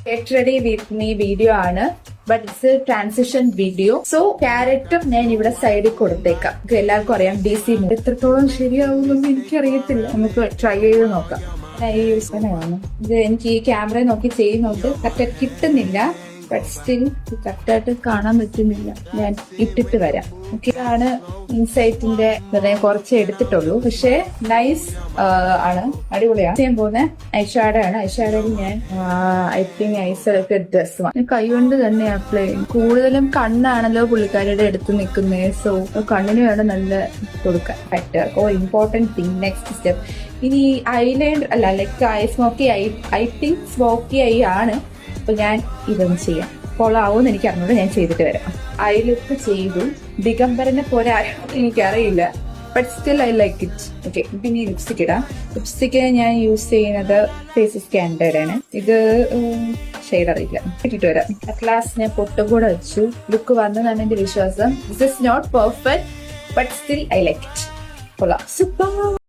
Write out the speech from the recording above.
Get ready with me video ആണ്, but it's a transition video. So ക്യാരറ്റും ഞാൻ ഇവിടെ സൈഡിൽ കൊടുത്തേക്കാം. എല്ലാവർക്കും അറിയാം DC എത്രത്തോളം ശരിയാവുമെന്ന് എനിക്കറിയത്തില്ല. നമുക്ക് ട്രൈ ചെയ്ത് നോക്കാം. ഈ യൂസ്ഫാണ് ഇത്. എനിക്ക് ഈ ക്യാമറ നോക്കി ചെയ്യുന്നുണ്ട് കറക്റ്റ് കിട്ടുന്നില്ല, ബട്ട് സ്റ്റിൽ കറക്റ്റായിട്ട് കാണാൻ പറ്റുന്നില്ല. ഞാൻ ഇട്ടിട്ട് വരാം. ഓക്കെ, ഇതാണ് ഇൻസൈറ്റിന്റെ കുറച്ച് എടുത്തിട്ടുള്ളൂ, പക്ഷെ നൈസ് ആണ്, അടിപൊളിയാണ്. ചെയ്യാൻ പോകുന്ന ഐഷാഡോ ആണ്. ഐഷാഡോയിൽ ഞാൻ ഐ തിങ്ക് ഐസൊക്കെ ഡ്രസ് കൈ കൊണ്ട് തന്നെ അപ്ലൈ ചെയ്യും. കൂടുതലും കണ്ണാണല്ലോ പുള്ളിക്കാരുടെ അടുത്ത് നിൽക്കുന്നത്. സോ കണ്ണിന് വേണം നല്ല കൊടുക്കാൻ പറ്റുക. Important thing. നെക്സ്റ്റ് സ്റ്റെപ്പ് ഇനി ഐലൈനർ അല്ല, like eye smoky I think smoky eye ആണ്. അപ്പൊ ഞാൻ ഇതൊന്നും ചെയ്യാം. ഫോളോ ആവുമെന്ന് എനിക്ക് അറിഞ്ഞൂടെ, ഞാൻ ചെയ്തിട്ട് വരാം. ഐ ലുക്ക് ചെയ്തു. ദിഗംബരനെ പോലെ എനിക്കറിയില്ല, but still I like it. Okay, പിന്നെ ലിപ്സ്റ്റിക് ഇടാം. ലിപ്സ്റ്റിക് ഞാൻ യൂസ് ചെയ്യുന്നത് ഫേസ് സ്കാൻഡേർഡ് ആണ്. ഇത് ഷെയ്ഡ് അറിയില്ല, ഇട്ടിട്ട് വരാം. അറ്റ് ലാസ്റ്റ് ഞാൻ പൊട്ടും കൂടെ വെച്ചു. ലുക്ക് വന്നതാണ് എന്റെ വിശ്വാസം. This is not perfect, but still I like it. കൊള്ളാം, സൂപ്പർ.